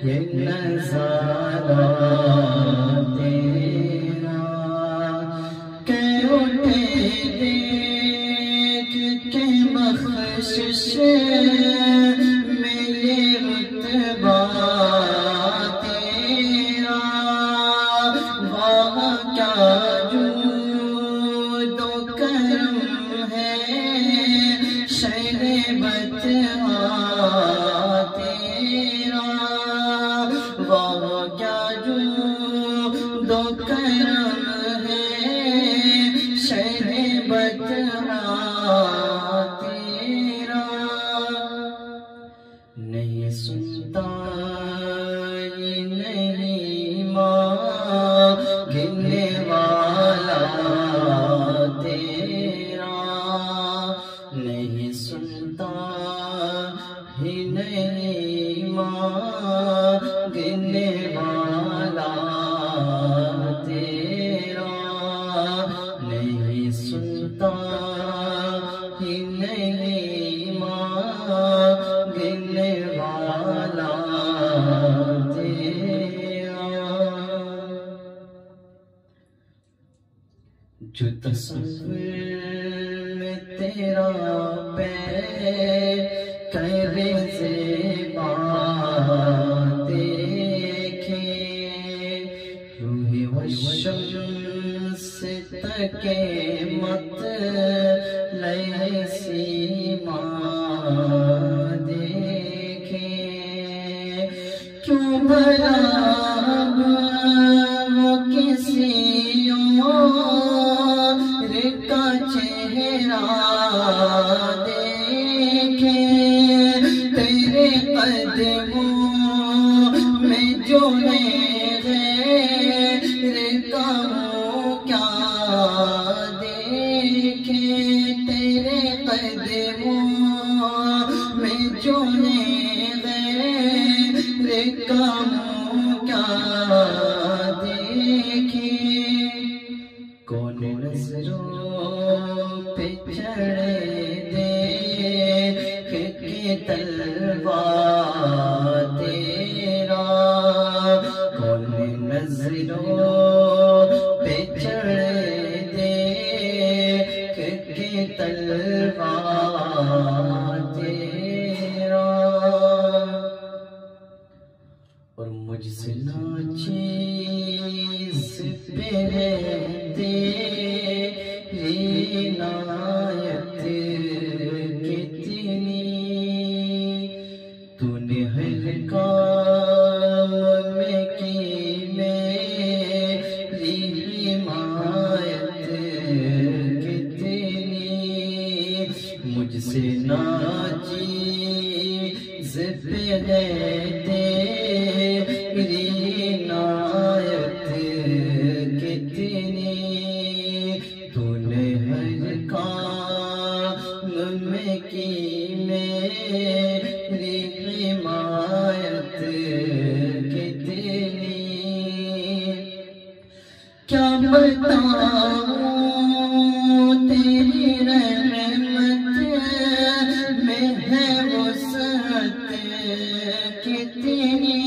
یہ نظارہ تیرا کہ اٹھے دیکھ کے بخشش ملے رتبہ تیرا واہ کیا جود و کرم ہے شہر بطحا تیرا واہ کیا جود و کرم ہے شہر بطحا تیرا نہیں سنتا یہ نہیں مانگنے والا تیرا نہیں سنتا ہی نہیں مانگنے والا تیرا نہیں سنتا ہی نہیں مانگنے والا تیرا جو تصور میں تیرا پیکر زیبا دیکھے روح والشمس تکے مطلع سیما دیکھے کیوں بھلا وہ کسی اور کا چہرہ دیکھے تیرے قدموں میں جو ہے غیر کا وہ کیا دیکھے تیرے قدموں میں جو ہے غیر کا وہ کیا دیکھے کون نظروں پہ چڑھے دیکھ کے تلوار تیرا کون نظروں پہ چڑھے دیکھ کے تلوار تیرا اور مجھ سے نا چیز پہ ہے تیری عنایت کتنی تو نے ہر کام میں کی میری حمایت کتنی مجھ سے نا چیز پہ ہے تیری عنایت کتنی تو نے ہر کام میں کی میری حمایت کتنی کیا بتاؤں تیری رحمت میں ہے وسعت کتنی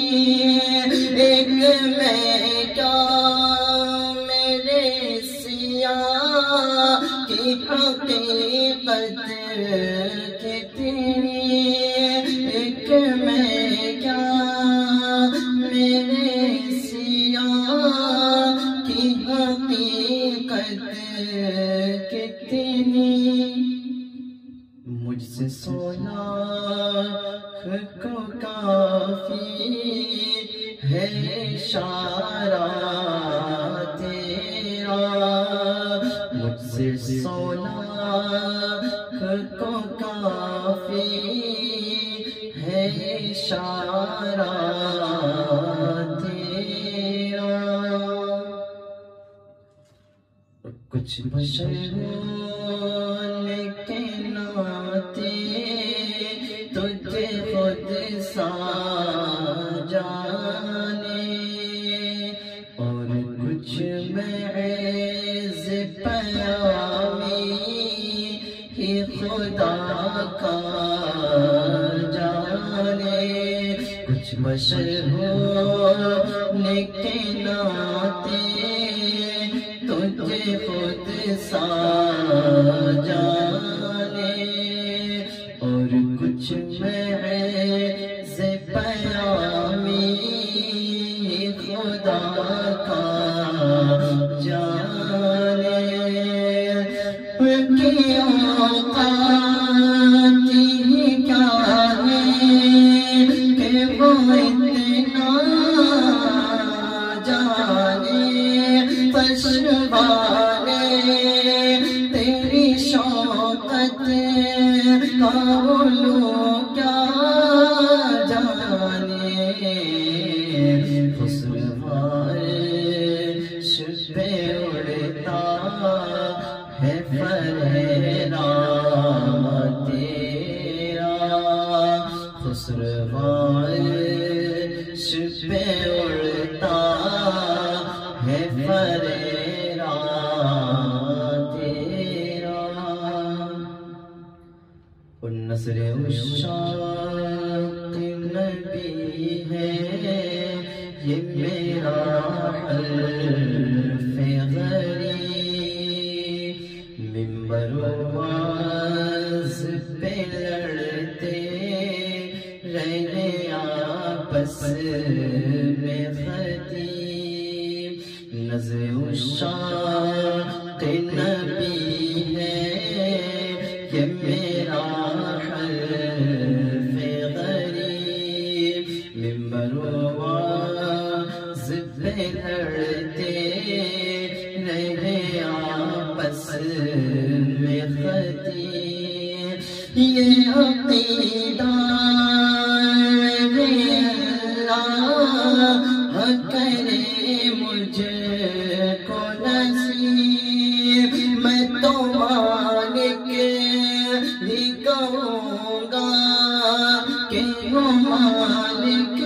ایک میں کیا میرے سیاہ کی حقیقت کتنی ایک میں کیا میرے سیاہ کی حقیقت کتنی مجھ سے سونا کو کافی ہے اشارہ تیرا مجھ سے سونا کو کافی ہے اشارہ تیرا کچھ بشروں نے کہناتے تجھے خود سا جانے اور کچھ محض پیامی ہی خدا کا جانے کچھ کچھ بشر ہونے کے ناطے تجھے خود سا جانے، اور کچھ محض پیامی خدا کا جانے، ان کی اوقات ہی کیا ہے کہ وہ اتنا جانے، پشوانے تیری شوقت کا علو کیا جانے، خسروائش پہ اڑتا ہے فرحاں تیرا، خسروائش پہ اڑتا ہے فرحاں تیرا، اور نثر عشاق نبی ہے یہ میرا حلف غریب، منبر و واز پہ لڑتے رہے آپس میں خطیب، نظر عشاق نبی ہے یہ میرا حلف غریب، منبر و واز پہ لڑتے رہے آپس میں خطیب، یہ عقیدہ اللہ کرے مجھ کو نصیب، میں تو مالک ہی کہوں گا کہ وہ مالک